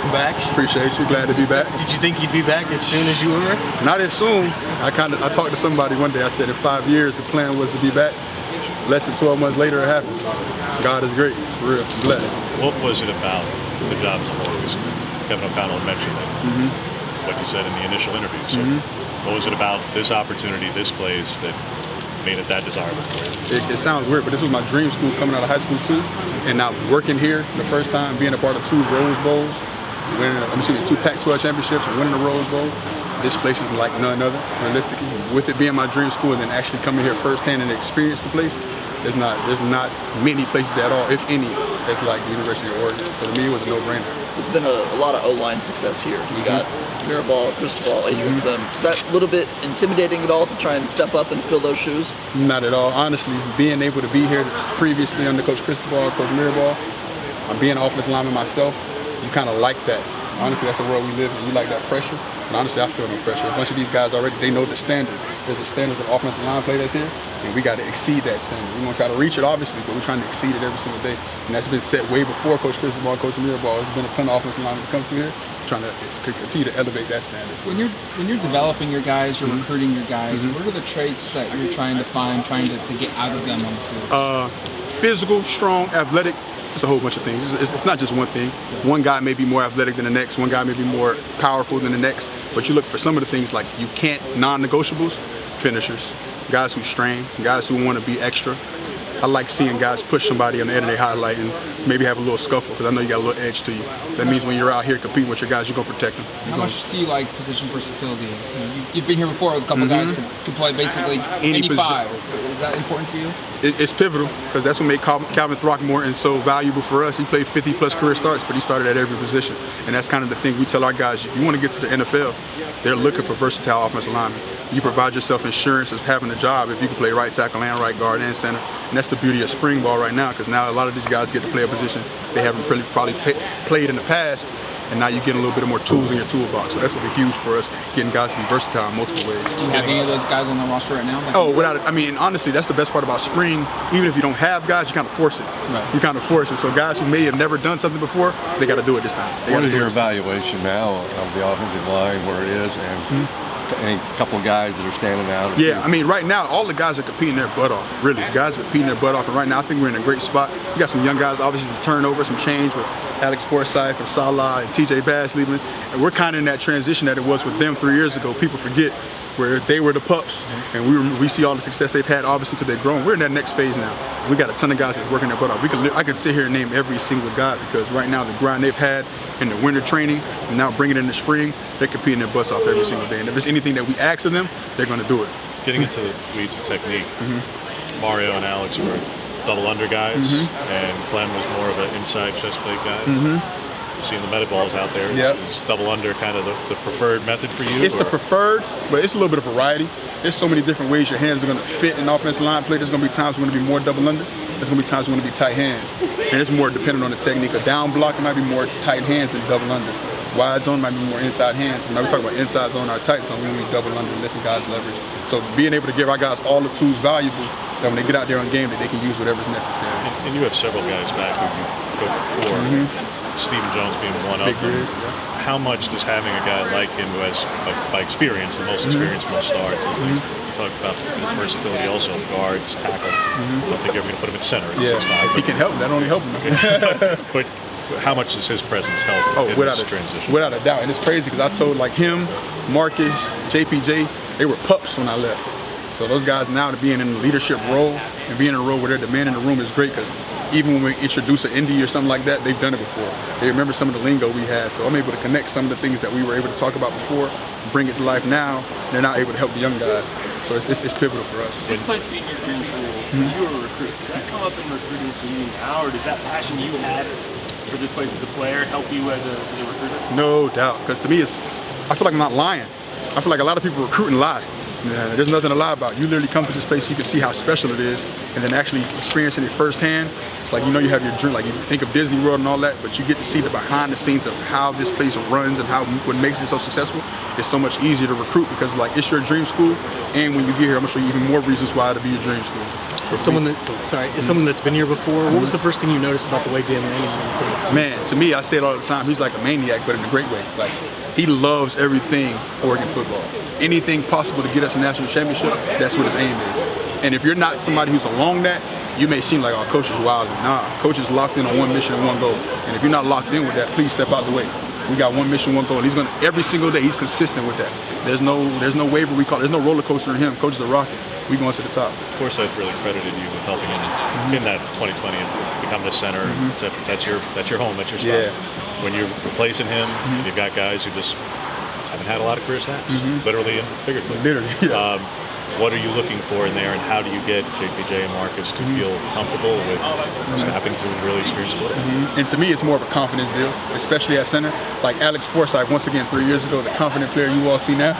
welcome back. Appreciate you. Glad to be back. Did you think you'd be back as soon as you were? Not as soon. I talked to somebody one day. I said in 5 years the plan was to be back. Less than 12 months later, it happened. God is great. For real. I'm blessed. What was it about the job as a whole? Because Kevin O'Connell mentioned that. What you said in the initial interview. So, what was it about this opportunity, this place, that made it that desirable for you? It sounds weird, but this was my dream school coming out of high school too. And now working here the first time, being a part of 2 Rose Bowls, winning, 2 Pac-12 championships and winning the Rose Bowl. This place is like none other, realistically. With it being my dream school and then actually coming here firsthand and experience the place, there's not many places at all, if any, that's like the University of Oregon. So to me, it was a no-brainer. There's been a lot of O-line success here. You got Mirabal, Cristobal, Adrian Clem. Is that a little bit intimidating at all to try and step up and fill those shoes? Not at all. Honestly, being able to be here previously under Coach Cristobal, Coach Mirabal, I'm being an offensive lineman myself, you kind of like that. Honestly, that's the world we live in. You like that pressure. And honestly, I feel no pressure. A bunch of these guys already, they know the standard. There's a standard of offensive line play that's here, and we got to exceed that standard. We're going to try to reach it, obviously, but we're trying to exceed it every single day. And that's been set way before Coach Cristobal, Coach Mirabal. There's been a ton of offensive linemen that come through here, trying to continue to elevate that standard. When you're developing your guys, you're recruiting your guys, what are the traits that you're trying to find, trying to get out of them on the field? Physical, strong, athletic. It's a whole bunch of things. It's not just one thing. One guy may be more athletic than the next. One guy may be more powerful than the next. But you look for some of the things like you can't, non-negotiables, finishers, guys who strain, guys who want to be extra. I like seeing guys push somebody on the end of their highlight and maybe have a little scuffle because I know you got a little edge to you. That means when you're out here competing with your guys, you're going to protect them. How much do you like position versatility? You've been here before. A couple guys could play basically any 5. Is that important for you? It's pivotal because that's what made Calvin Throckmorton so valuable for us. He played 50-plus career starts, but he started at every position. And that's kind of the thing we tell our guys. If you want to get to the NFL, they're looking for versatile offensive linemen. You provide yourself insurance of having a job if you can play right tackle and right guard and center. And that's the beauty of spring ball right now because now a lot of these guys get to play a position they haven't probably played in the past. And now you're getting a little bit more tools in your toolbox. So that's going to be huge for us, getting guys to be versatile in multiple ways. Do you have any of those guys on the roster right now? Without it. I mean, honestly, that's the best part about spring. Even if you don't have guys, you kind of force it. Right. You kind of force it. So guys who may have never done something before, they got to do it this time. What is your evaluation now of the offensive line, where it is, and any couple of guys that are standing out? Yeah, I mean, right now, all the guys are competing their butt off, really. Guys are competing their butt off, and right now, I think we're in a great spot. You got some young guys, obviously, with turnover, some change with Alex Forsythe and Salah and TJ Bass leaving. And we're kind of in that transition that it was with them 3 years ago. People forget where they were the pups, and we see all the success they've had, obviously, because they've grown. We're in that next phase now. And we got a ton of guys that's working their butt off. I could sit here and name every single guy because right now, the grind they've had in the winter training, and now bringing it in the spring, they're competing their butts off every single day. And if it's anything that we ask of them, they're going to do it. Getting into the weeds of technique, Mario and Alex were double under guys, and Clem was more of an inside chest plate guy. Seeing the meta balls out there, is double under kind of the preferred method for you? It's the preferred, but it's a little bit of variety. There's so many different ways your hands are going to fit in offensive line play. There's going to be times when it's going to be more double under. There's going to be times when it's going to be tight hands. And it's more dependent on the technique. A down block, it might be more tight hands than double under. Wide zone might be more inside hands. Now we talk about inside zone or tight zone, we need double under, lifting guys leverage. So being able to give our guys all the tools valuable that when they get out there on game that they can use whatever's necessary. And you have several guys back who you coached before. Stephen Jones being one of them. How much does having a guy like him who has, by experience, the most experience, most starts, and things, you talk about the versatility also, guards, tackle. I don't think you're ever going to put him at center. If he can help, that only help him. But how much does his presence help in this transition? Without a doubt. And it's crazy because I told like him, Marcus, JPJ, they were pups when I left. So those guys now to being in a leadership role and being in a role where they're the man in the room is great because even when we introduce an indie or something like that, they've done it before. They remember some of the lingo we had. So I'm able to connect some of the things that we were able to talk about before, bring it to life now. They're now able to help the young guys. So it's pivotal for us. This place being your dream school, you were a recruit. Does that come up in recruiting for you now, or does that passion you had for this place as a player help you as a recruiter? No doubt, because to me, I feel like I'm not lying. I feel like a lot of people recruit and lie. Yeah, there's nothing to lie about. You literally come to this place, you can see how special it is, and then actually experiencing it firsthand. It's like, you know, you have your dream, like you think of Disney World and all that, but you get to see the behind the scenes of how this place runs and how what makes it so successful. It's so much easier to recruit because like it's your dream school, and when you get here, I'm gonna show you even more reasons why to be your dream school. As someone that's been here before, what was the first thing you noticed about the way Dan Lanning thinks? Man, to me, I say it all the time, he's like a maniac, but in a great way. Like, he loves everything Oregon football. Anything possible to get us a national championship, that's what his aim is. And if you're not somebody who's along that, you may seem like, oh, coach is wild. Nah, coach is locked in on one mission and one goal. And if you're not locked in with that, please step out the way. We got one mission, one goal. And he's gonna, every single day, he's consistent with that. There's no waiver, there's no roller coaster in him. Coach is a rocket. We going to the top. Forsyth really credited you with helping in that 2020 and become the center, etc. That's your home, that's your spot. Yeah. When you're replacing him, you've got guys who just haven't had a lot of career snaps, literally and figuratively. Literally, yeah. What are you looking for in there, and how do you get JPJ and Marcus to feel comfortable with snapping to a really experienced player? And to me, it's more of a confidence deal, especially at center. Like Alex Forsyth, once again, 3 years ago, the confident player you all see now,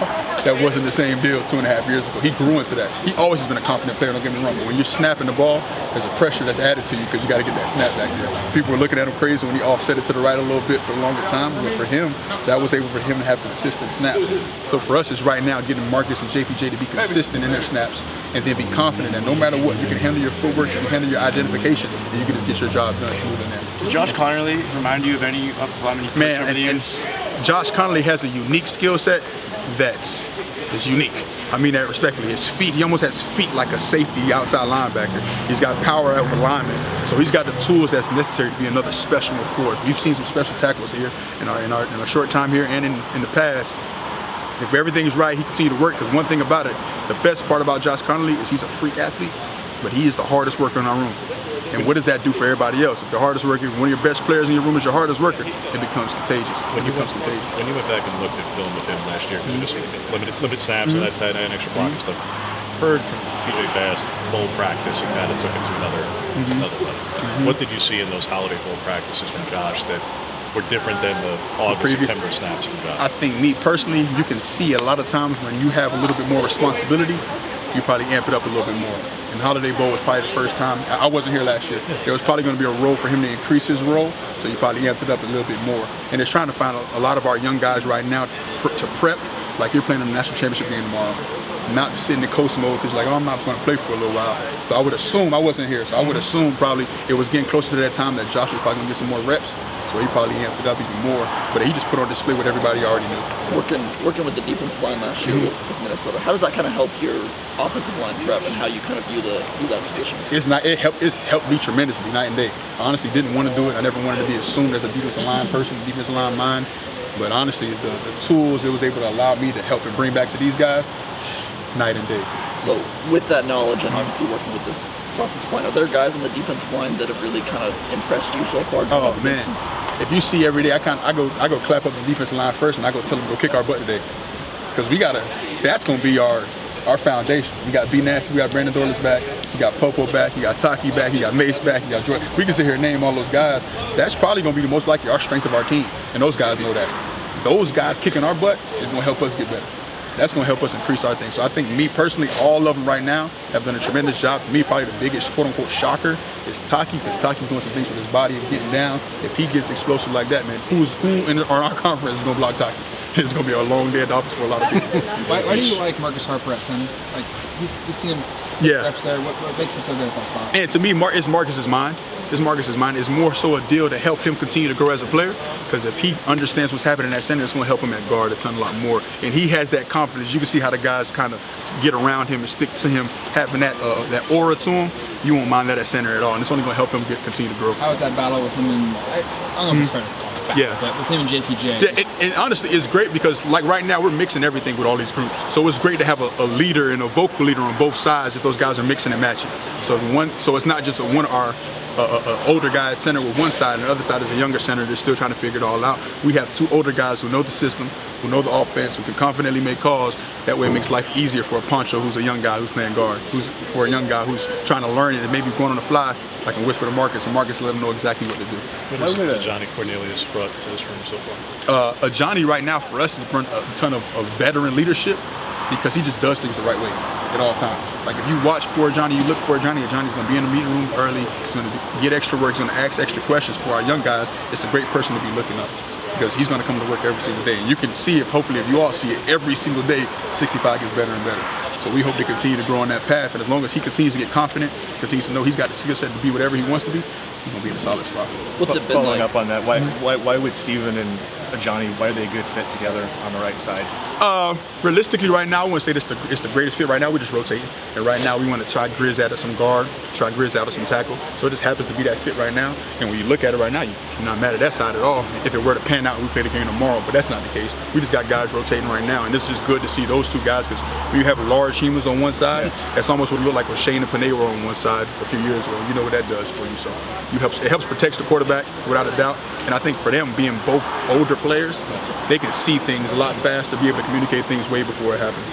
that wasn't the same deal 2.5 years ago. He grew into that. He always has been a confident player, don't get me wrong, but when you're snapping the ball, there's a pressure that's added to you because you got to get that snap back there. People were looking at him crazy when he offset it to the right a little bit for the longest time, but for him, that was able for him to have consistent snaps. So for us, it's right now getting Marcus and JPJ to be consistent in their snaps, and then be confident that no matter what, you can handle your footwork, you can handle your identification, and you can just get your job done smooth in there. Does Josh Conerly remind you of any offensive lineman you've coached over the years? Josh Conerly has a unique skill set is unique. I mean that respectfully. His feet, he almost has feet like a safety outside linebacker. He's got power over linemen. So he's got the tools that's necessary to be another special for us. We've seen some special tackles here in our short time here and in the past. If everything is right, he continue to work, because one thing about it, the best part about Josh Conerly is he's a freak athlete, but he is the hardest worker in our room. And what does that do for everybody else? If the hardest worker, one of your best players in your room is your hardest worker, it becomes contagious. When you went back and looked at film with him last year, because you just limited snaps and that tight end, extra block and stuff, heard from TJ Bass bowl practice and kind of took it to another level. What did you see in those holiday bowl practices from Josh that were different than the August, September snaps from Josh? I think me personally, you can see a lot of times when you have a little bit more responsibility, you probably amp it up a little bit more. And Holiday Bowl was probably the first time. I wasn't here last year. There was probably going to be a role for him to increase his role, so you probably amped it up a little bit more. And it's trying to find a lot of our young guys right now to prep like you're playing in the national championship game tomorrow. Not sitting in coast mode because like, oh, I'm not going to play for a little while. So I would assume, I wasn't here, so I would assume probably it was getting closer to that time that Josh was probably going to get some more reps. So he probably amped it up even more. But he just put on display what everybody already knew. Working with the defensive line last year with Minnesota, how does that kind of help your offensive line prep and how you kind of view that position? It's helped me tremendously, night and day. I honestly didn't want to do it. I never wanted to be assumed as a defensive line person, defensive line mind. But honestly, the tools it was able to allow me to help and bring back to these guys, night and day. So with that knowledge and obviously working with this offensive line, are there guys on the defensive line that have really kind of impressed you so far? Oh man, if you see every day, I go clap up the defensive line first, and I go tell them to go kick our butt today, because that's gonna be our foundation. We got B Nasty, we got Brandon Dorless back, you got Popo back, you got Taki back, you got Mace back, you got Jordan. We can sit here and name all those guys. That's probably gonna be the most likely our strength of our team, and those guys know that. Those guys kicking our butt is gonna help us get better. That's going to help us increase our thing. So I think me personally, all of them right now have done a tremendous job. For me, probably the biggest quote-unquote shocker is Taki, because Taki's doing some things with his body and getting down. If he gets explosive like that, man, who in our conference is going to block Taki? It's going to be a long day at the office for a lot of people. Why do you like Marcus Harper at center? Like, you've seen him reps there. What makes him so good at that spot? And to me, it's Marcus's mind. It's Marcus's mind. It's more so a deal to help him continue to grow as a player, because if he understands what's happening at center, it's going to help him at guard a lot more. And he has that confidence. You can see how the guys kind of get around him and stick to him, having that aura to him. You won't mind that at center at all, and it's only going to help him continue to grow. How was that battle with him and I don't know if it's fair to call it battle, but with him and JPJ? Yeah, and honestly, it's great because like right now we're mixing everything with all these groups. So it's great to have a leader and a vocal leader on both sides if those guys are mixing and matching. So it's not just one of our older guy at center with one side, and the other side is a younger center that's still trying to figure it all out. We have two older guys who know the system, who know the offense, who can confidently make calls. That way it makes life easier for a Poncho who's a young guy who's playing guard, for a young guy who's trying to learn it and maybe going on the fly. I can whisper to Marcus, and Marcus let him know exactly what to do. What has Johnny Cornelius brought to this room so far? Johnny right now for us has brought a ton of veteran leadership, because he just does things the right way at all times. Like if you watch for Johnny, you look for Johnny, and Johnny's gonna be in the meeting room early, he's gonna get extra work, he's gonna ask extra questions. For our young guys, it's a great person to be looking up, because he's gonna come to work every single day. And you can see hopefully if you all see it, every single day, 65 gets better and better. So we hope to continue to grow on that path. And as long as he continues to get confident, continues to know he's got the skill set to be whatever he wants to be, he's going to be in a solid spot. What's it been Following like? up on that, why would Steven and Johnny, why are they a good fit together on the right side? Realistically, right now, I wouldn't say it's the greatest fit. Right now, we're just rotating. And right now, we want to try Grizz out of some guard, try Grizz out of some tackle. So it just happens to be that fit right now. And when you look at it right now, you're not mad at that side at all. If it were to pan out, we play the game tomorrow. But that's not the case. We just got guys rotating right now. And it's just good to see those two guys because when you have large humans on one side, that's almost what it looked like when Shane and Panay were on one side a few years ago. You know what that does for you. So it helps protect the quarterback without a doubt. And I think for them, being both older players, they can see things a lot faster, be able to communicate things way before it happens.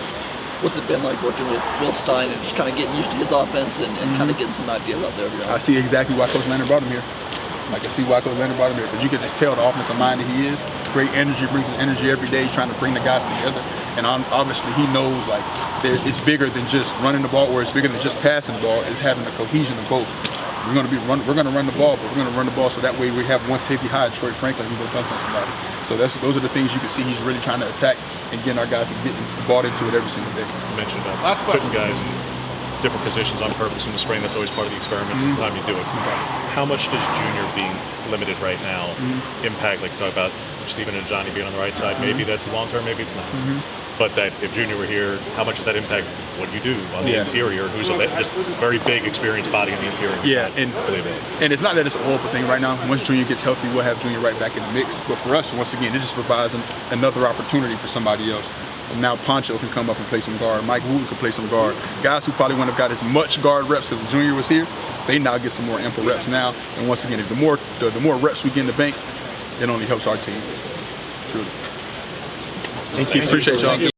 What's it been like working with Will Stein and just kind of getting used to his offense and kind of getting some ideas out there? I see exactly why Coach Leonard brought him here. Like I see why Coach Leonard brought him here because you can just tell the offensive mind that he is. Great energy, brings his energy every day. He's trying to bring the guys together. And obviously he knows like it's bigger than just running the ball or it's bigger than just passing the ball. It's having a cohesion of both. We're going to run the ball, but we're going to run the ball so that way we have one safety high, Troy Franklin, who's going to dunk on somebody. So those are the things you can see he's really trying to attack and getting our guys to get bought into it every single day. You mentioned putting guys in different positions on purpose in the spring. That's always part of the experiment. It's the time you do it. How much does Junior being limited right now impact, like you talk about Steven and Johnny being on the right side? Maybe that's long term, maybe it's not. But that if Junior were here, how much does that impact what you do on the interior? Who's just a very big, experienced body in the interior? Yeah, and it's not that it's a horrible thing right now. Once Junior gets healthy, we'll have Junior right back in the mix. But for us, once again, it just provides another opportunity for somebody else. And now Poncho can come up and play some guard. Mike Wooten can play some guard. Guys who probably wouldn't have got as much guard reps if Junior was here, they now get some more ample reps now. And once again, the more reps we get in the bank, it only helps our team. Truly. Thank you. Appreciate y'all.